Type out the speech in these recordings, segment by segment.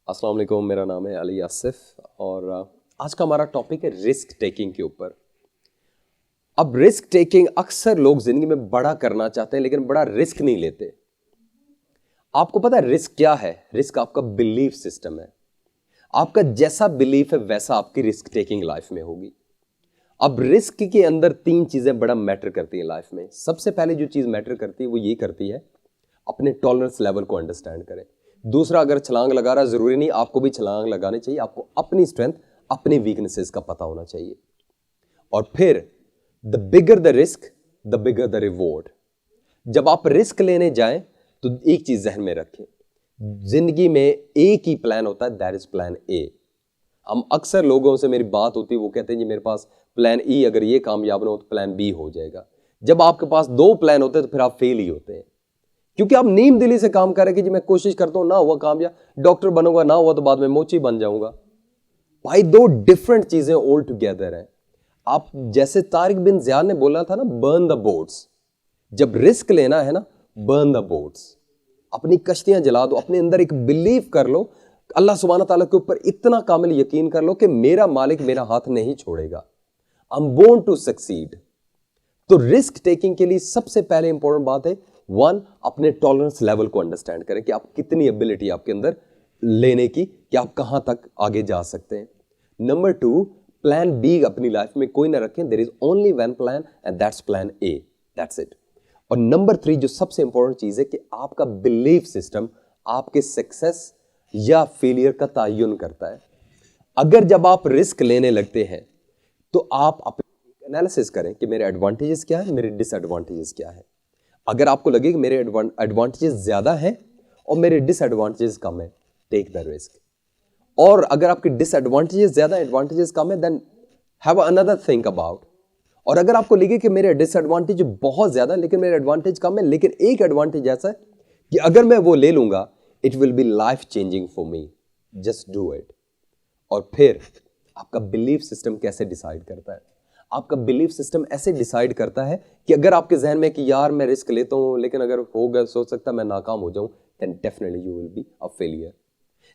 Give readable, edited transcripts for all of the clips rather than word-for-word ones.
अस्सलाम वालेकुम, मेरा नाम है अली आसिफ और आज का हमारा टॉपिक है रिस्क टेकिंग के ऊपर। अब रिस्क टेकिंग अक्सर लोग जिंदगी में बड़ा करना चाहते हैं लेकिन बड़ा रिस्क नहीं लेते। आपको पता है रिस्क क्या है? रिस्क आपका बिलीफ सिस्टम है। आपका जैसा बिलीफ है वैसा आपकी रिस्क टेकिंग लाइफ में होगी। अब रिस्क के अंदर तीन चीजें बड़ा मैटर करती हैं लाइफ में। सबसे पहले जो चीज मैटर करती है वो ये करती है, अपने टॉलरेंस लेवल को अंडरस्टैंड करें। दूसरा, अगर छलांग लगा रहा है, जरूरी नहीं आपको भी छलांग लगानी चाहिए। आपको अपनी स्ट्रेंथ, अपनी वीकनेसेस का पता होना चाहिए। और फिर the bigger the risk the bigger the reward. जब आप रिस्क लेने जाएं तो एक चीज जहन में रखें, जिंदगी में एक ही प्लान होता है, दैट इज प्लान ए। हम अक्सर लोगों से मेरी बात होती है, वो कहते हैं जी मेरे पास प्लान ई, अगर ये कामयाब ना हो तो प्लान बी हो जाएगा। जब आपके पास दो प्लान होते हैं तो फिर आप फेल ही होते हैं, क्योंकि आप नीम दिली से काम कर रहे हैं कि जी मैं कोशिश करता हूं, ना हुआ कामयाब, डॉक्टर बनूंगा, ना हुआ तो बाद में मोची बन जाऊंगा। भाई दो डिफरेंट चीजें ऑल टुगेदर हैं। आप जैसे तारिक बिन ज़ियाद ने बोला था ना, बर्न द बोट्स। जब रिस्क लेना है ना, बर्न द बोट्स, अपनी कश्तियां जला दो। अपने अंदर एक बिलीव कर लो, अल्लाह सुब्हानहू तआला के ऊपर इतना कामिल यकीन कर लो कि मेरा मालिक मेरा हाथ नहीं छोड़ेगा। I am born to succeed. तो रिस्क टेकिंग के लिए सबसे पहले इंपॉर्टेंट बात है, वन, अपने टॉलरेंस लेवल को अंडरस्टैंड करें कि आप कितनी एबिलिटी आपके अंदर लेने की, कि आप कहां तक आगे जा सकते हैं। नंबर टू, प्लान बी अपनी लाइफ में कोई ना रखें। There is only one plan and that's plan A, that's it. और नंबर थ्री, जो सबसे इंपॉर्टेंट चीज है, कि आपका बिलीफ सिस्टम आपके सक्सेस या फेलियर का तयन करता है। अगर जब आप रिस्क लेने लगते हैं तो आप अपने एनालिसिस करें कि मेरे एडवांटेजेस क्या है, मेरे डिसएडवांटेजेस क्या है। अगर आपको लगे कि मेरे एडवांटेजेस ज्यादा हैं और मेरे डिसएडवांटेजेस कम है, टेक द रिस्क। और अगर आपके डिसएडवांटेजेस ज्यादा, एडवांटेजेस कम है, then have another think about. और अगर आपको लगे कि मेरे डिसएडवांटेज बहुत ज्यादा लेकिन मेरे एडवांटेज कम है, लेकिन एक एडवांटेज ऐसा है कि अगर मैं वो ले लूंगा it will be life changing for me, just do it. और फिर आपका बिलीफ सिस्टम कैसे डिसाइड करता है? आपका बिलीफ सिस्टम ऐसे डिसाइड करता है कि अगर आपके जहन में कि यार मैं रिस्क लेता हूं लेकिन अगर होगा, सोच सकता मैं नाकाम हो जाऊं, then definitely you will be a failure.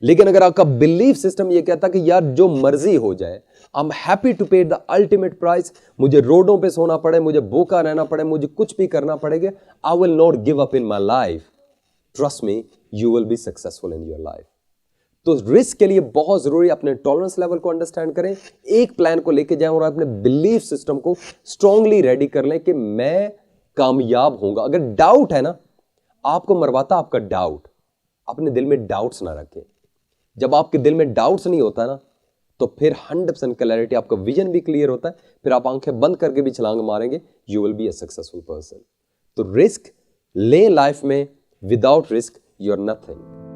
लेकिन अगर आपका बिलीफ सिस्टम ये कहता कि यार जो मर्जी हो जाए, आई एम हैप्पी टू पे द अल्टीमेट प्राइस, मुझे रोडों पे सोना पड़े, मुझे भूखा रहना पड़े, मुझे कुछ भी करना पड़ेगा, I will not give up in my life, trust me you will be successful in your life. तो रिस्क के लिए बहुत जरूरी अपने टॉलरेंस लेवल को अंडरस्टैंड करें, एक प्लान को लेके जाएं और अपने बिलीफ सिस्टम को स्ट्रांगली रेडी कर लें कि मैं कामयाब होऊंगा। अगर डाउट है ना, आपको मरवाता आपका डाउट, अपने दिल में डाउट्स ना रखें। जब आपके दिल में डाउट्स नहीं होता ना, तो फिर 100% क्लैरिटी, आपका विजन भी क्लियर होता है, फिर आप आंखें बंद करके भी छलांग मारेंगे, you will be a successful person. तो रिस्क ले लाइफ में, without risk you are nothing.